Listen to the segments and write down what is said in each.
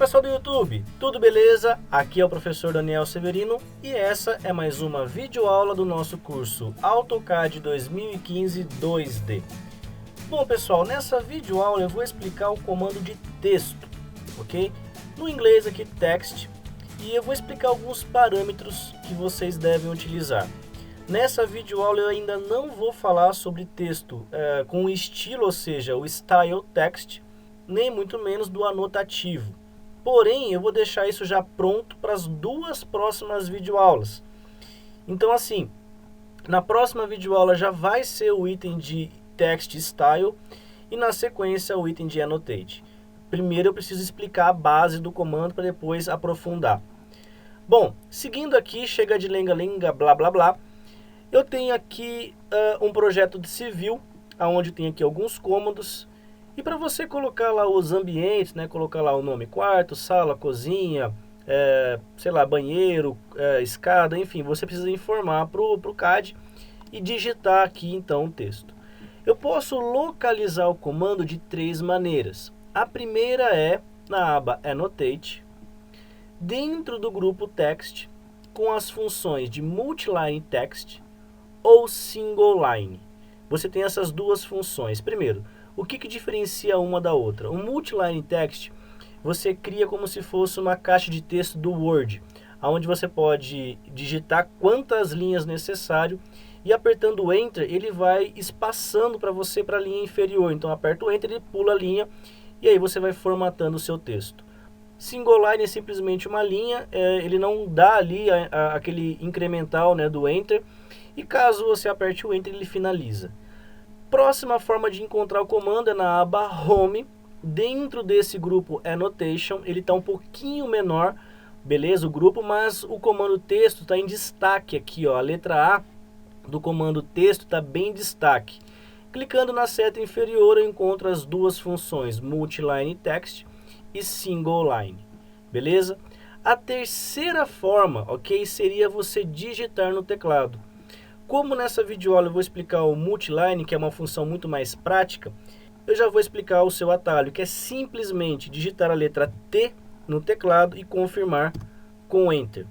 pessoal do YouTube, tudo beleza? Aqui é o professor Daniel Severino e essa é mais uma videoaula do nosso curso AutoCAD 2015 2D. Bom pessoal, nessa videoaula eu vou explicar o comando de texto, ok? No inglês aqui text, e eu vou explicar alguns parâmetros que vocês devem utilizar. Nessa videoaula eu ainda não vou falar sobre texto com estilo, ou seja, o style text, nem muito menos do anotativo. Porém, eu vou deixar isso já pronto para as duas próximas videoaulas. Então assim, na próxima videoaula já vai ser o item de text style e na sequência o item de annotate. Primeiro eu preciso explicar a base do comando para depois aprofundar. Bom, seguindo aqui, chega de lenga-lenga, blá blá blá. Eu tenho aqui um projeto de civil, onde tem aqui alguns cômodos. E para você colocar lá os ambientes, né, colocar lá o nome quarto, sala, cozinha, sei lá, banheiro, escada, enfim, você precisa informar para o CAD e digitar aqui então o texto. Eu posso localizar o comando de três maneiras. A primeira é na aba Annotate, dentro do grupo Text, com as funções de Multiline Text ou Single Line. Você tem essas duas funções. Primeiro, o que diferencia uma da outra? O Multiline Text, você cria como se fosse uma caixa de texto do Word, onde você pode digitar quantas linhas necessário e apertando o Enter, ele vai espaçando para você para a linha inferior. Então aperta o Enter, ele pula a linha e aí você vai formatando o seu texto. Single Line é simplesmente uma linha, ele não dá ali aquele incremental, né, do Enter, e caso você aperte o Enter, ele finaliza. Próxima forma de encontrar o comando é na aba Home, dentro desse grupo Annotation, ele está um pouquinho menor, beleza, o grupo, mas o comando texto está em destaque aqui, ó, a letra A do comando texto está bem em destaque. Clicando na seta inferior eu encontro as duas funções, Multiline Text e Single Line, beleza? A terceira forma, ok, seria você digitar no teclado. Como nessa videoaula eu vou explicar o Multiline, que é uma função muito mais prática, eu já vou explicar o seu atalho, que é simplesmente digitar a letra T no teclado e confirmar com Enter.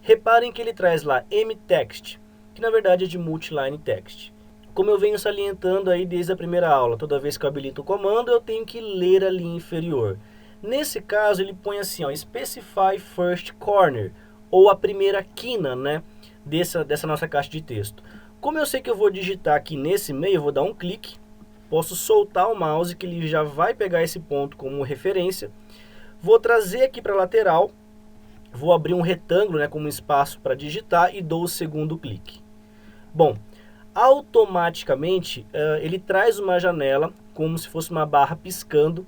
Reparem que ele traz lá mText, que na verdade é de Multiline Text. Como eu venho salientando aí desde a primeira aula, toda vez que eu habilito o comando, eu tenho que ler a linha inferior. Nesse caso, ele põe assim, ó, Specify First Corner, ou a primeira quina, né, dessa nossa caixa de texto. Como eu sei que eu vou digitar aqui nesse meio, eu vou dar um clique, posso soltar o mouse, que ele já vai pegar esse ponto como referência, vou trazer aqui para a lateral, vou abrir um retângulo, né, como um espaço para digitar e dou o segundo clique. Bom, automaticamente ele traz uma janela como se fosse uma barra piscando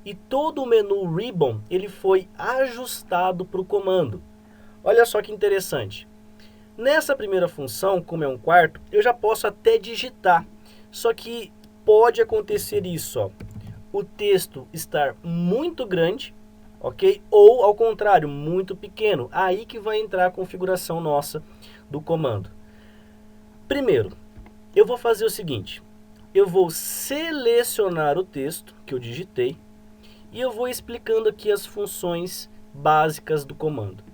e todo o menu Ribbon ele foi ajustado para o comando. Olha só que interessante. Nessa primeira função, como é um quarto, eu já posso até digitar, só que pode acontecer isso, ó, o texto estar muito grande, ok? Ou ao contrário, muito pequeno. Aí que vai entrar a configuração nossa do comando. Primeiro, eu vou fazer o seguinte, eu vou selecionar o texto que eu digitei e eu vou explicando aqui as funções básicas do comando.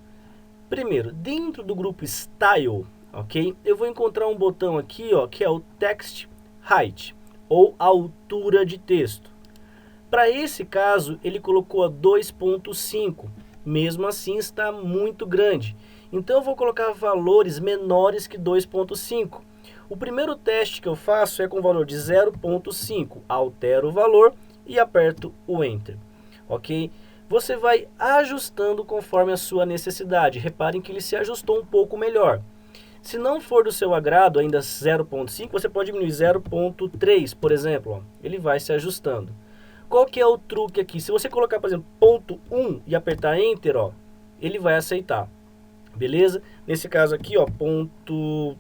Primeiro, dentro do grupo Style, ok? Eu vou encontrar um botão aqui, ó, que é o Text Height, ou altura de texto. Para esse caso, ele colocou a 2.5, mesmo assim está muito grande. Então eu vou colocar valores menores que 2.5. O primeiro teste que eu faço é com o valor de 0.5, altero o valor e aperto o Enter, ok? Você vai ajustando conforme a sua necessidade. Reparem que ele se ajustou um pouco melhor. Se não for do seu agrado, ainda 0.5, você pode diminuir 0.3, por exemplo. Ó. Ele vai se ajustando. Qual que é o truque aqui? Se você colocar, por exemplo, ponto 1 e apertar Enter, ó, ele vai aceitar. Beleza? Nesse caso aqui, ó, ponto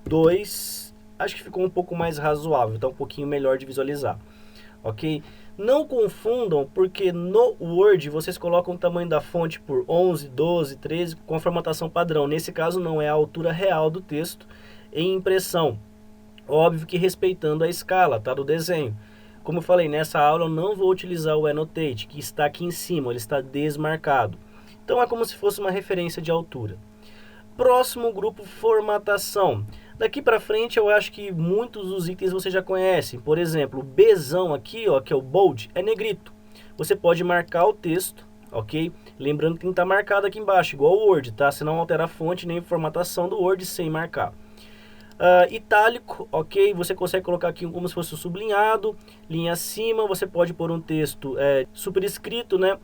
2, acho que ficou um pouco mais razoável, então um pouquinho melhor de visualizar. Ok? Não confundam, porque no Word vocês colocam o tamanho da fonte por 11, 12, 13 com a formatação padrão. Nesse caso não, é a altura real do texto em impressão. Óbvio que respeitando a escala, tá, do desenho. Como eu falei, nessa aula eu não vou utilizar o Annotate, que está aqui em cima, ele está desmarcado. Então é como se fosse uma referência de altura. Próximo grupo, formatação. Daqui para frente eu acho que muitos dos itens você já conhecem. Por exemplo, o Bzão aqui, ó, que é o bold, é negrito. Você pode marcar o texto, ok? Lembrando que tem que estar marcado aqui embaixo, igual o Word, tá? Você não altera a fonte nem a formatação do Word sem marcar. Itálico, ok? Você consegue colocar aqui como se fosse sublinhado, linha acima, você pode pôr um texto superescrito, né?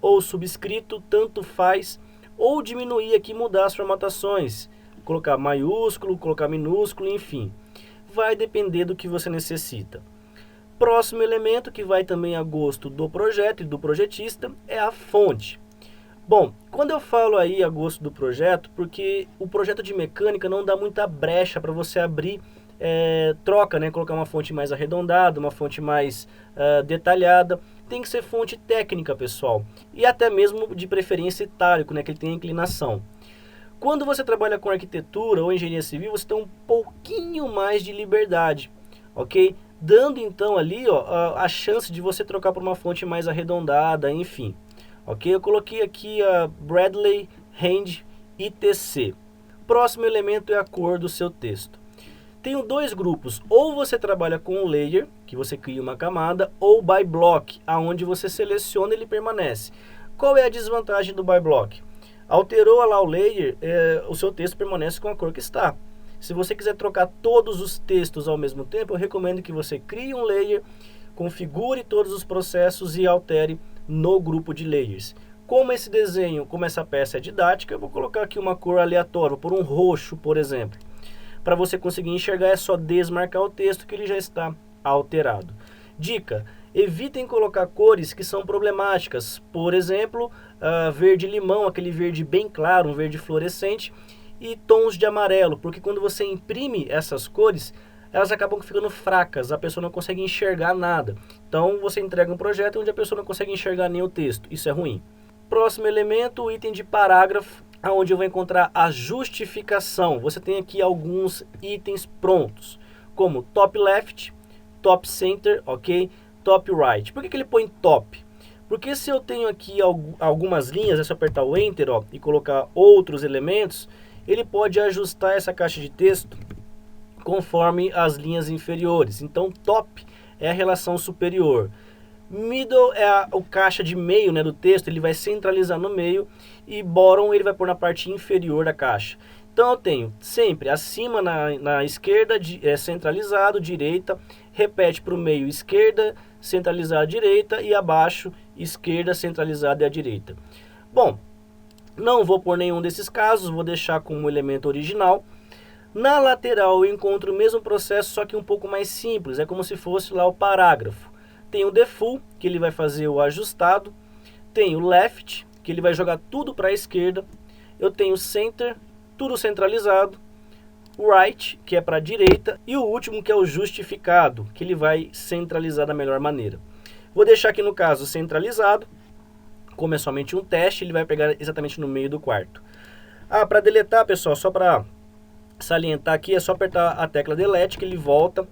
Ou subscrito, tanto faz. Ou diminuir aqui, mudar as formatações, colocar maiúsculo, colocar minúsculo, enfim. Vai depender do que você necessita. Próximo elemento, que vai também a gosto do projeto e do projetista, é a fonte. Bom, quando eu falo aí a gosto do projeto, porque o projeto de mecânica não dá muita brecha para você abrir troca, né? Colocar uma fonte mais arredondada, uma fonte mais detalhada. Tem que ser fonte técnica, pessoal. E até mesmo de preferência itálico, né? Que ele tem inclinação. Quando você trabalha com arquitetura ou engenharia civil, você tem um pouquinho mais de liberdade, ok? Dando então ali, ó, a chance de você trocar por uma fonte mais arredondada, enfim. Ok? Eu coloquei aqui a Bradley Hand ITC. Próximo elemento é a cor do seu texto. Tenho dois grupos, ou você trabalha com o layer, que você cria uma camada, ou by block, aonde você seleciona e ele permanece. Qual é a desvantagem do by block? Alterou lá o layer, o seu texto permanece com a cor que está. Se você quiser trocar todos os textos ao mesmo tempo, eu recomendo que você crie um layer, configure todos os processos e altere no grupo de layers. Como esse desenho, como essa peça é didática, eu vou colocar aqui uma cor aleatória, por um roxo, por exemplo. Para você conseguir enxergar, é só desmarcar o texto que ele já está alterado. Dica: evitem colocar cores que são problemáticas. Por exemplo, verde limão, aquele verde bem claro, um verde fluorescente, e tons de amarelo, porque quando você imprime essas cores, elas acabam ficando fracas, a pessoa não consegue enxergar nada. Então você entrega um projeto onde a pessoa não consegue enxergar nem o texto, isso é ruim. Próximo elemento, o item de parágrafo, onde eu vou encontrar a justificação. Você tem aqui alguns itens prontos, como top left, top center, ok? Top right. Por que ele põe top? Porque se eu tenho aqui algumas linhas, é só apertar o Enter, ó, e colocar outros elementos, ele pode ajustar essa caixa de texto conforme as linhas inferiores. Então top é a relação superior. Middle é o caixa de meio, né, do texto, ele vai centralizar no meio, e bottom ele vai pôr na parte inferior da caixa. Então eu tenho sempre acima na esquerda, centralizado, direita, repete para o meio, esquerda, centralizado, direita, e abaixo, esquerda, centralizada e a direita. Bom, não vou pôr nenhum desses casos, vou deixar como elemento original. Na lateral eu encontro o mesmo processo, só que um pouco mais simples, é como se fosse lá o parágrafo. Tem o default, que ele vai fazer o ajustado. Tem o left, que ele vai jogar tudo para a esquerda. Eu tenho o center, tudo centralizado. O right, que é para a direita. E o último, que é o justificado, que ele vai centralizar da melhor maneira. Vou deixar aqui no caso centralizado. Como é somente um teste, ele vai pegar exatamente no meio do quarto. Para deletar, pessoal, só para salientar aqui, é só apertar a tecla Delete, que ele volta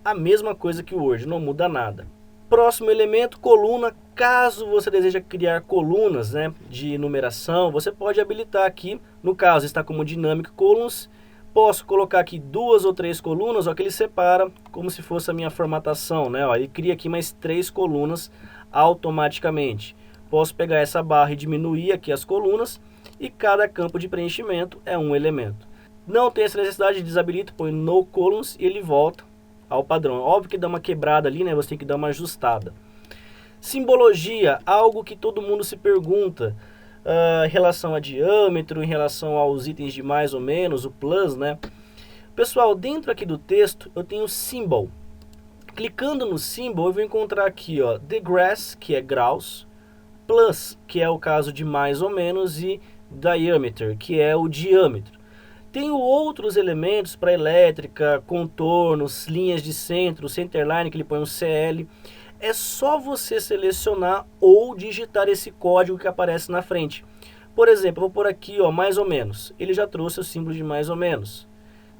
a mesma coisa que o Word, não muda nada. Próximo elemento, coluna. Caso você deseja criar colunas, né, de numeração, você pode habilitar aqui. No caso, está como Dynamic Columns. Posso colocar aqui 2 ou 3 colunas, ó, que ele separa como se fosse a minha formatação, né? Ó, ele cria aqui mais 3 colunas automaticamente. Posso pegar essa barra e diminuir aqui as colunas, e cada campo de preenchimento é um elemento. Não tem essa necessidade, desabilito, põe No Columns e ele volta ao padrão. Óbvio que dá uma quebrada ali, né? Você tem que dar uma ajustada. Simbologia, algo que todo mundo se pergunta em relação a diâmetro, em relação aos itens de mais ou menos, o plus, né? Pessoal, dentro aqui do texto eu tenho symbol. Clicando no symbol eu vou encontrar aqui, ó, degress, que é graus, plus, que é o caso de mais ou menos, e diameter, que é o diâmetro. Tenho outros elementos para elétrica, contornos, linhas de centro, centerline, que ele põe um CL. É só você selecionar ou digitar esse código que aparece na frente. Por exemplo, eu vou pôr aqui, ó, mais ou menos. Ele já trouxe o símbolo de mais ou menos.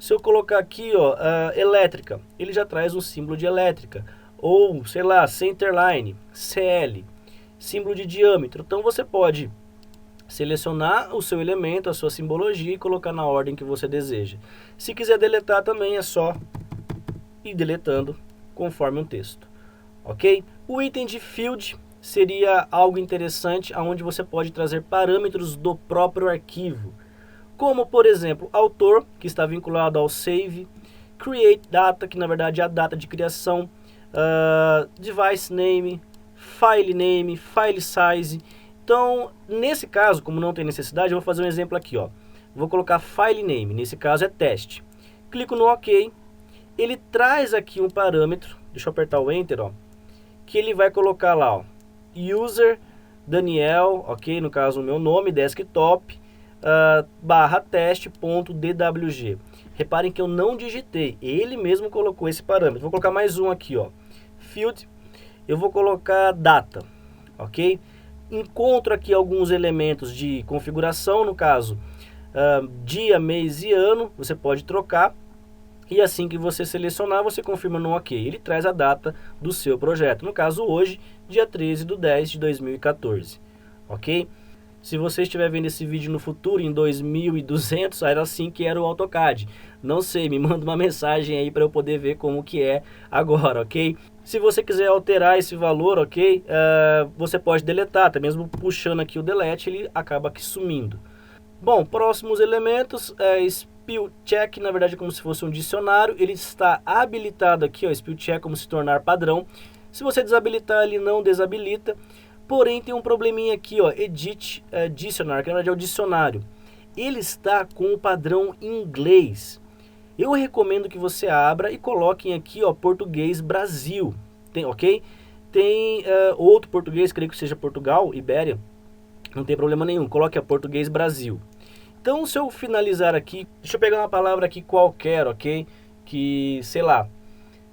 Se eu colocar aqui, ó, elétrica, ele já traz um símbolo de elétrica. ou sei lá, centerline, CL, símbolo de diâmetro. Então você pode selecionar o seu elemento, a sua simbologia e colocar na ordem que você deseja. Se quiser deletar também é só ir deletando conforme um texto, ok? O item de field seria algo interessante onde você pode trazer parâmetros do próprio arquivo, como por exemplo, autor, que está vinculado ao save, create data, que na verdade é a data de criação, device name, file size. Então, nesse caso, como não tem necessidade, eu vou fazer um exemplo aqui, ó. Vou colocar file name, nesse caso é teste. Clico no OK. Ele traz aqui um parâmetro, deixa eu apertar o Enter, ó, que ele vai colocar lá, ó, user Daniel, ok, no caso o meu nome, desktop, barra teste.dwg. Reparem que eu não digitei, ele mesmo colocou esse parâmetro. Vou colocar mais um aqui, ó, field, eu vou colocar data, ok? Encontro aqui alguns elementos de configuração, no caso, dia, mês e ano, você pode trocar. E assim que você selecionar, você confirma no OK. Ele traz a data do seu projeto. No caso, hoje, dia 13/10/2014. Ok? Se você estiver vendo esse vídeo no futuro, em 2200, era assim que era o AutoCAD. Não sei, me manda uma mensagem aí para eu poder ver como que é agora, ok? Se você quiser alterar esse valor, ok? Você pode deletar, até mesmo puxando aqui o delete, ele acaba aqui sumindo. Bom, próximos elementos, Spell Check, na verdade é como se fosse um dicionário, ele está habilitado aqui, ó, Spell Check como se tornar padrão. Se você desabilitar, ele não desabilita, porém tem um probleminha aqui, ó, Edit Dictionary, que na verdade é o dicionário. Ele está com o padrão inglês. Eu recomendo que você abra e coloquem aqui, ó, português Brasil, ok? Tem outro português, creio que seja Portugal, Ibéria, não tem problema nenhum, coloque a português Brasil. Então, se eu finalizar aqui, deixa eu pegar uma palavra aqui qualquer, ok? Que, sei lá,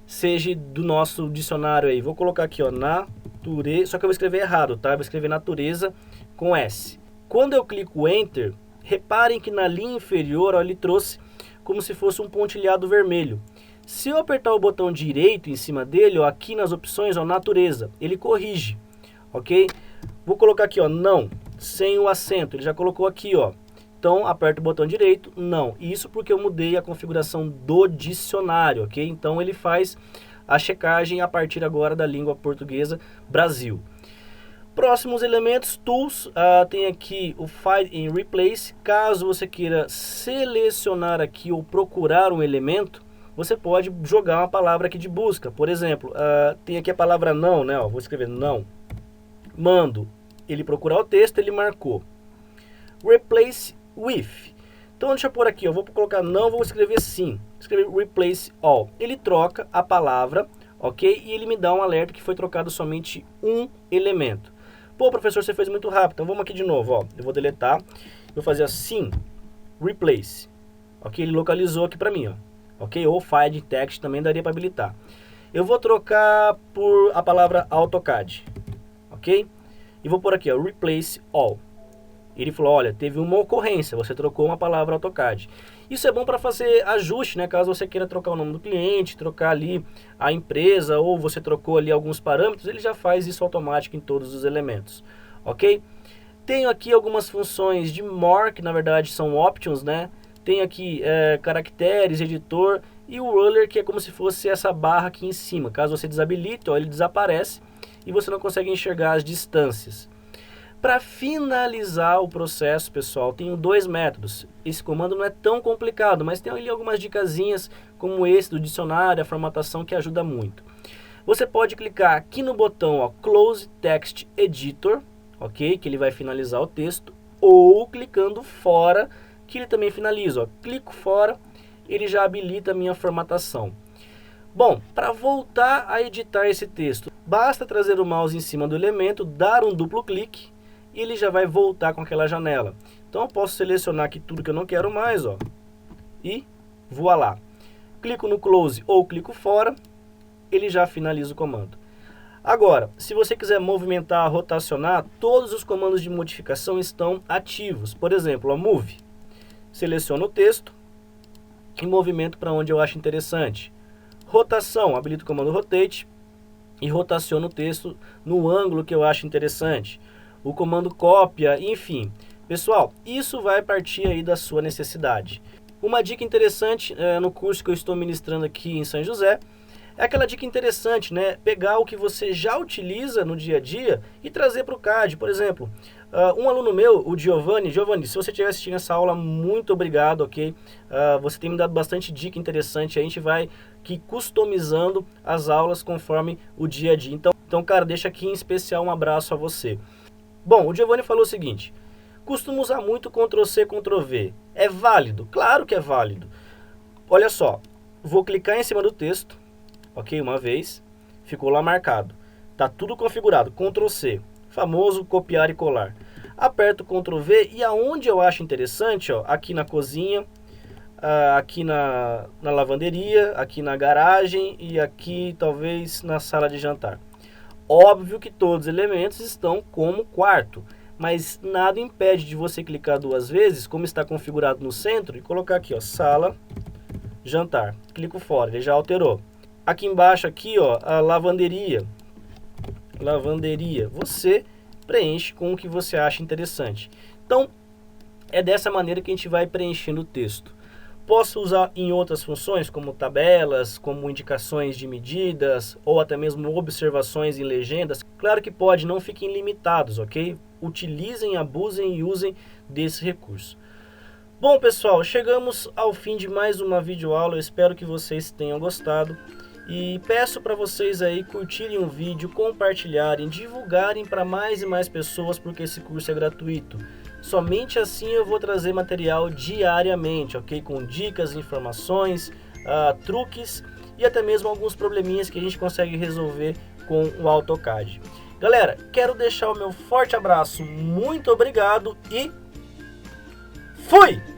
seja do nosso dicionário aí. Vou colocar aqui, ó, natureza, só que eu vou escrever errado, tá? Eu vou escrever natureza com S. Quando eu clico Enter, reparem que na linha inferior, ó, ele trouxe como se fosse um pontilhado vermelho. Se eu apertar o botão direito em cima dele, ó, aqui nas opções, ó, natureza, ele corrige, ok? Vou colocar aqui, ó, não, sem o acento, ele já colocou aqui, ó. Então, aperto o botão direito, não. Isso porque eu mudei a configuração do dicionário, ok? Então, ele faz a checagem a partir agora da língua portuguesa Brasil. Próximos elementos, Tools, tem aqui o Find and Replace. Caso você queira selecionar aqui ou procurar um elemento, você pode jogar uma palavra aqui de busca. Por exemplo, tem aqui a palavra não, né? Ó, vou escrever não. Mando ele procurar o texto, ele marcou. Replace with. Então deixa eu pôr aqui, eu vou colocar não, vou escrever sim. Escrever replace all. Ele troca a palavra, ok? E ele me dá um alerta que foi trocado somente um elemento. Pô, professor, você fez muito rápido. Então vamos aqui de novo, ó. Eu vou deletar. Vou fazer assim, replace. Ok? Ele localizou aqui para mim, ó. Ok? Ou find text também daria para habilitar. Eu vou trocar por a palavra AutoCAD. Ok? E vou pôr aqui, ó, replace all. Ele falou, olha, teve uma ocorrência, você trocou uma palavra AutoCAD. Isso é bom para fazer ajuste, né? Caso você queira trocar o nome do cliente, trocar ali a empresa, ou você trocou ali alguns parâmetros, ele já faz isso automático em todos os elementos, ok? Tenho aqui algumas funções de more, que na verdade são options, né? Tem aqui caracteres, editor, e o ruler, que é como se fosse essa barra aqui em cima. Caso você desabilite, ó, ele desaparece e você não consegue enxergar as distâncias. Para finalizar o processo, pessoal, tenho dois métodos. Esse comando não é tão complicado, mas tem ali algumas dicasinhas como esse do dicionário, a formatação, que ajuda muito. Você pode clicar aqui no botão, ó, Close Text Editor, ok? Que ele vai finalizar o texto, ou clicando fora, que ele também finaliza. Ó. Clico fora, ele já habilita a minha formatação. Bom, para voltar a editar esse texto, basta trazer o mouse em cima do elemento, dar um duplo clique, e ele já vai voltar com aquela janela. Então eu posso selecionar aqui tudo que eu não quero mais, ó, e voilá. Clico no close ou clico fora, ele já finaliza o comando. Agora, se você quiser movimentar, rotacionar, todos os comandos de modificação estão ativos. Por exemplo, ó, move. Seleciono o texto e movimento para onde eu acho interessante. Rotação, habilito o comando rotate e rotaciono o texto no ângulo que eu acho interessante. O comando cópia, enfim. Pessoal, isso vai partir aí da sua necessidade. Uma dica interessante no curso que eu estou ministrando aqui em São José é aquela dica interessante, né? Pegar o que você já utiliza no dia a dia e trazer para o CAD. Por exemplo, um aluno meu, o Giovanni, se você estiver assistindo essa aula, muito obrigado, ok? Você tem me dado bastante dica interessante, a gente vai aqui customizando as aulas conforme o dia a dia. Então, cara, deixa aqui em especial um abraço a você. Bom, o Giovanni falou o seguinte: costumo usar muito Ctrl+C, Ctrl+V. É válido? Claro que é válido. Olha só, vou clicar em cima do texto, ok? Uma vez, ficou lá marcado. Tá tudo configurado, Ctrl+C, famoso copiar e colar. Aperto Ctrl+V e aonde eu acho interessante, ó, aqui na cozinha, aqui na lavanderia, aqui na garagem e aqui talvez na sala de jantar. Óbvio que todos os elementos estão como quarto, mas nada impede de você clicar duas vezes, como está configurado no centro, e colocar aqui, ó, sala, jantar. Clico fora, ele já alterou. Aqui embaixo, aqui, ó, a lavanderia. Lavanderia. Você preenche com o que você acha interessante. Então, é dessa maneira que a gente vai preenchendo o texto. Posso usar em outras funções, como tabelas, como indicações de medidas, ou até mesmo observações em legendas. Claro que pode, não fiquem limitados, ok? Utilizem, abusem e usem desse recurso. Bom, pessoal, chegamos ao fim de mais uma videoaula. Eu espero que vocês tenham gostado. E peço para vocês aí curtirem o vídeo, compartilharem, divulgarem para mais e mais pessoas, porque esse curso é gratuito. Somente assim eu vou trazer material diariamente, ok? Com dicas, informações, truques e até mesmo alguns probleminhas que a gente consegue resolver com o AutoCAD. Galera, quero deixar o meu forte abraço, muito obrigado e fui!